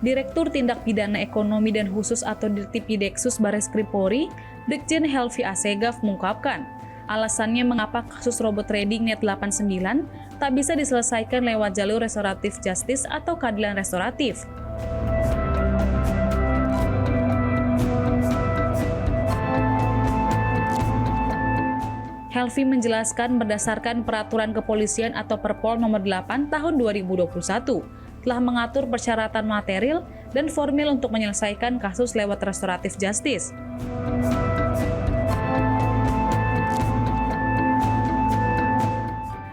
Direktur Tindak Pidana Ekonomi dan Khusus atau Dirtipideksus Bareskrim Polri, Brigjen Helvi Assegaf mengungkapkan, alasannya mengapa kasus robot trading Net 89 tak bisa diselesaikan lewat jalur restoratif justice atau keadilan restoratif. Helvi menjelaskan berdasarkan Peraturan Kepolisian atau Perpol Nomor 8 Tahun 2021 telah mengatur persyaratan material dan formil untuk menyelesaikan kasus lewat restoratif justice.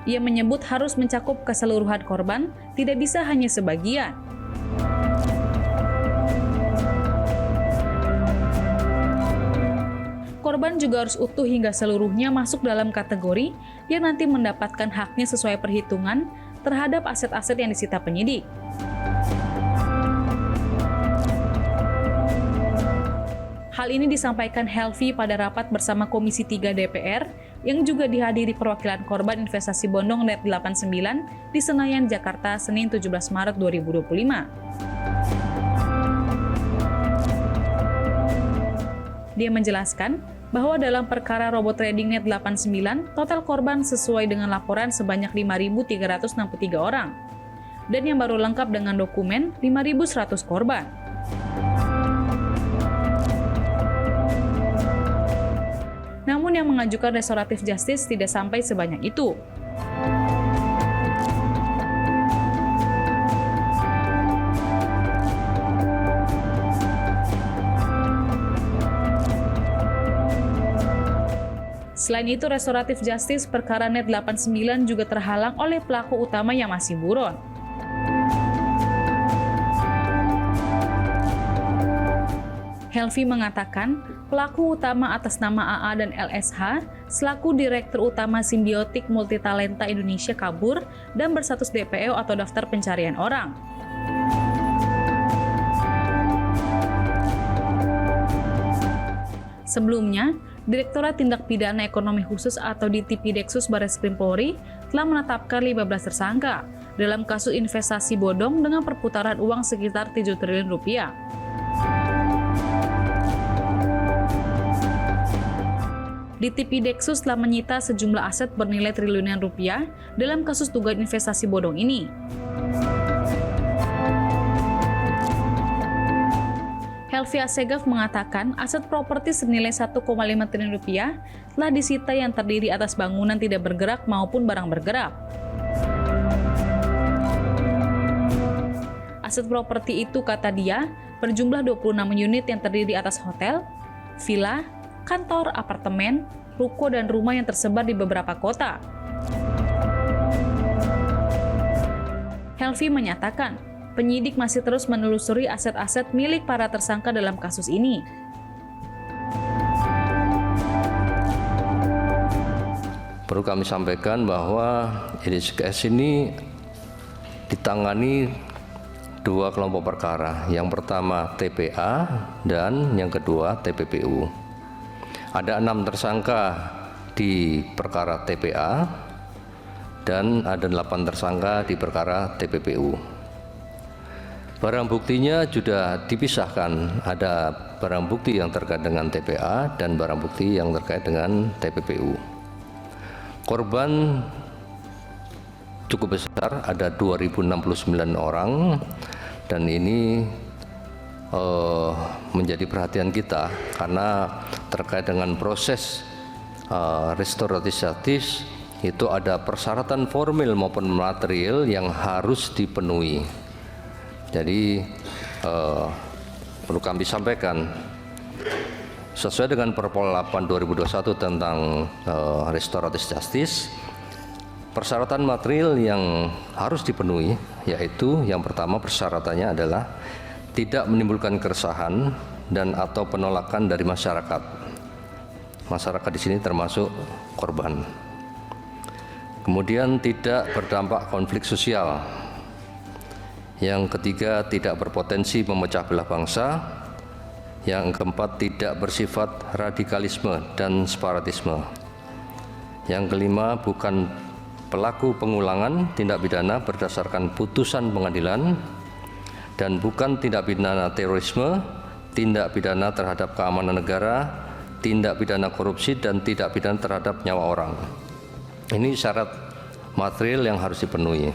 Ia menyebut harus mencakup keseluruhan korban, tidak bisa hanya sebagian. Korban juga harus utuh hingga seluruhnya masuk dalam kategori yang nanti mendapatkan haknya sesuai perhitungan terhadap aset-aset yang disita penyidik. Hal ini disampaikan Helvi pada rapat bersama Komisi 3 DPR yang juga dihadiri perwakilan korban investasi bodong Net 89 di Senayan, Jakarta, Senin 17 Maret 2025. Dia menjelaskan bahwa dalam perkara robot trading Net 89, total korban sesuai dengan laporan sebanyak 5.363 orang, dan yang baru lengkap dengan dokumen 5.100 korban. Namun yang mengajukan restoratif justice tidak sampai sebanyak itu. Selain itu, restoratif justice perkara Net 89 juga terhalang oleh pelaku utama yang masih buron. Helvi mengatakan, pelaku utama atas nama AA dan LSH selaku Direktur Utama Simbiotik Multitalenta Indonesia kabur dan berstatus DPO atau daftar pencarian orang. Sebelumnya, Direktorat Tindak Pidana Ekonomi Khusus atau Dirtipideksus Bareskrim Polri telah menetapkan 15 tersangka dalam kasus investasi bodong dengan perputaran uang sekitar 7 triliun rupiah. Dirtipideksus telah menyita sejumlah aset bernilai triliunan rupiah dalam kasus dugaan investasi bodong ini. Helvi Assegaf mengatakan aset properti senilai 1,5 triliun rupiah telah disita yang terdiri atas bangunan tidak bergerak maupun barang bergerak. Aset properti itu, kata dia, berjumlah 26 unit yang terdiri atas hotel, villa, kantor, apartemen, ruko, dan rumah yang tersebar di beberapa kota. Helvi menyatakan, penyidik masih terus menelusuri aset-aset milik para tersangka dalam kasus ini. Perlu kami sampaikan bahwa IDCKS ini ditangani dua kelompok perkara. Yang pertama TPA dan yang kedua TPPU. Ada 6 tersangka di perkara TPA dan ada 8 tersangka di perkara TPPU. Barang buktinya sudah dipisahkan, ada barang bukti yang terkait dengan TPA dan barang bukti yang terkait dengan TPPU. Korban cukup besar, ada 2.069 orang, dan ini menjadi perhatian kita karena terkait dengan proses restoratif justice itu ada persyaratan formil maupun material yang harus dipenuhi. Jadi perlu kami sampaikan, sesuai dengan Perpol 8 2021 tentang restoratif justice, persyaratan material yang harus dipenuhi yaitu yang pertama persyaratannya adalah tidak menimbulkan keresahan dan atau penolakan dari masyarakat. Masyarakat di sini termasuk korban. Kemudian tidak berdampak konflik sosial. Yang ketiga, tidak berpotensi memecah belah bangsa. Yang keempat, tidak bersifat radikalisme dan separatisme. Yang kelima, bukan pelaku pengulangan tindak pidana berdasarkan putusan pengadilan. dan bukan tindak pidana terorisme, tindak pidana terhadap keamanan negara, tindak pidana korupsi, dan tidak pidana terhadap nyawa orang. Ini syarat material yang harus dipenuhi.